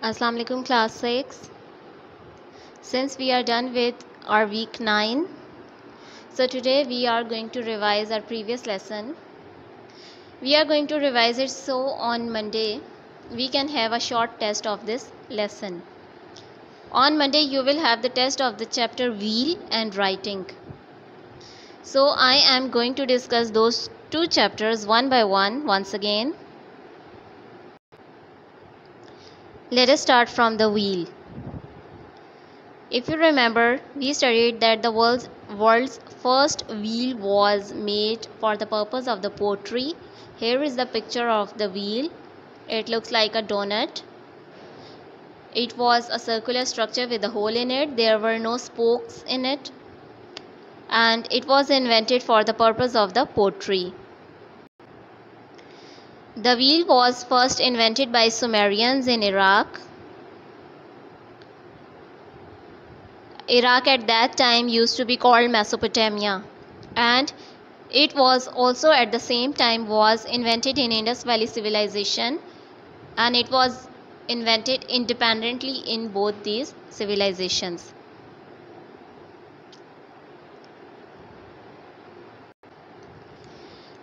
Assalamu alaikum class 6. Since we are done with our week 9, so today we are going to revise our previous lesson. We are going to revise it so on Monday we can have a short test of this lesson. On Monday you will have the test of the chapter wheel and writing. So I am going to discuss those two chapters one by one once again. Let us start from the wheel. If you remember, we studied that the world's first wheel was made for the purpose of the pottery. Here is the picture of the wheel. It looks like a donut. It was a circular structure with a hole in it. There were no spokes in it. And it was invented for the purpose of the pottery. The wheel was first invented by Sumerians in Iraq. Iraq at that time used to be called Mesopotamia, and it was also at the same time was invented in Indus Valley civilization, and it was invented independently in both these civilizations.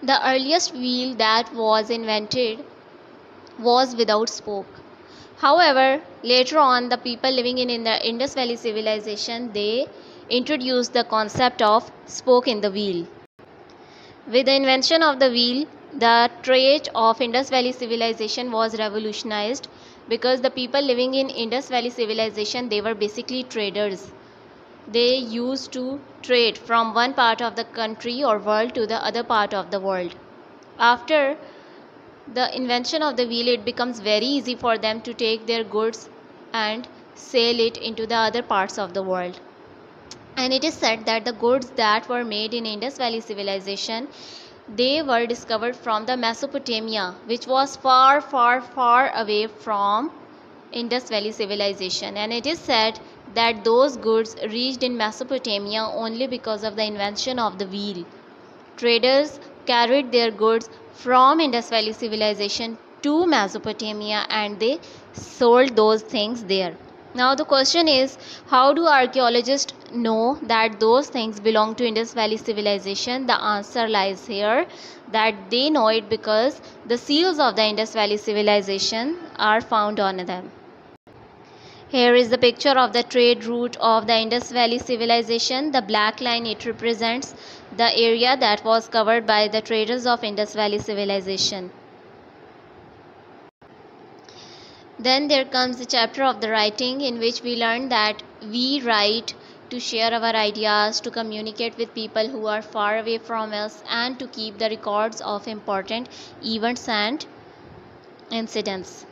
The earliest wheel that was invented was without spoke. However, later on the people living in the Indus Valley civilization, they introduced the concept of spoke in the wheel. With the invention of the wheel, the trade of Indus Valley civilization was revolutionized, because the people living in Indus Valley civilization, they were basically traders. They used to trade from one part of the country or world to the other part of the world. After the invention of the wheel, it becomes very easy for them to take their goods and sell it into the other parts of the world. And it is said that the goods that were made in Indus Valley civilization, they were discovered from the Mesopotamia, which was far away from Indus Valley civilization. And it is said that those goods reached in Mesopotamia only because of the invention of the wheel. Traders carried their goods from Indus Valley civilization to Mesopotamia and they sold those things there. Now the question is, how do archaeologists know that those things belong to Indus Valley civilization? The answer lies here, that they know it because the seals of the Indus Valley civilization are found on them. Here is the picture of the trade route of the Indus Valley civilization. The black line, it represents the area that was covered by the traders of Indus Valley civilization. Then there comes the chapter of the writing, in which we learn that we write to share our ideas, to communicate with people who are far away from us, and to keep the records of important events and incidents.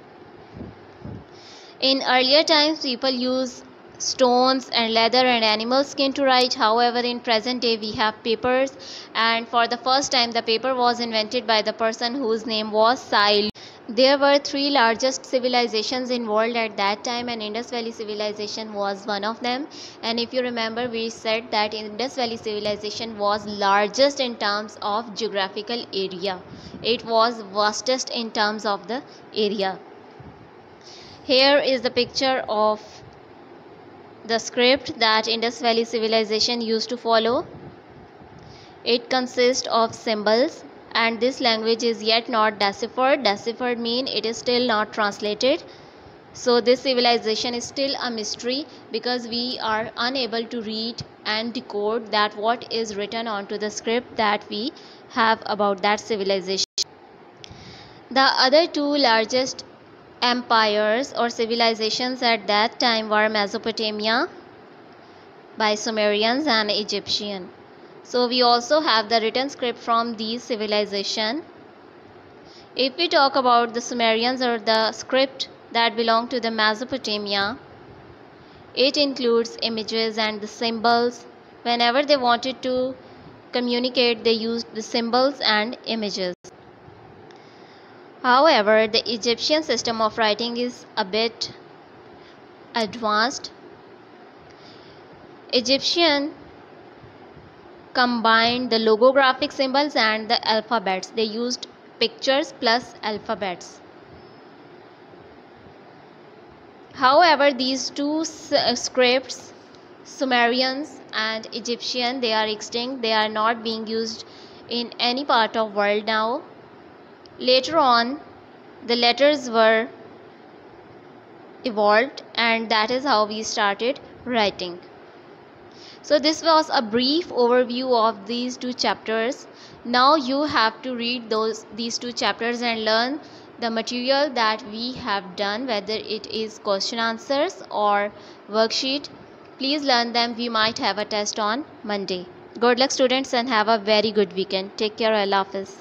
In earlier times, people used stones and leather and animal skin to write. However, in present day we have papers, and for the first time the paper was invented by the person whose name was Sai. There were three largest civilizations in world at that time, and Indus Valley civilization was one of them. And if you remember, we said that Indus Valley civilization was largest in terms of geographical area. It was vastest in terms of the area. Here is the picture of the script that Indus Valley civilization used to follow. It consists of symbols, and this language is yet not deciphered. Deciphered means it is still not translated. So this civilization is still a mystery, because we are unable to read and decode that what is written onto the script that we have about that civilization. The other two largest empires or civilizations at that time were Mesopotamia by Sumerians and Egyptian. So we also have the written script from these civilizations. If we talk about the Sumerians, or the script that belong to the Mesopotamia, it includes images and the symbols. Whenever they wanted to communicate, they used the symbols and images. However, the Egyptian system of writing is a bit advanced. Egyptian combined the logographic symbols and the alphabets. They used pictures plus alphabets. However, these two scripts, Sumerians and Egyptian, they are extinct. They are not being used in any part of world now. Later on, the letters were evolved, and that is how we started writing. So this was a brief overview of these two chapters. Now you have to read these two chapters and learn the material that we have done, whether it is question answers or worksheet. Please learn them. We might have a test on Monday. Good luck students and have a very good weekend. Take care. Allah Hafiz.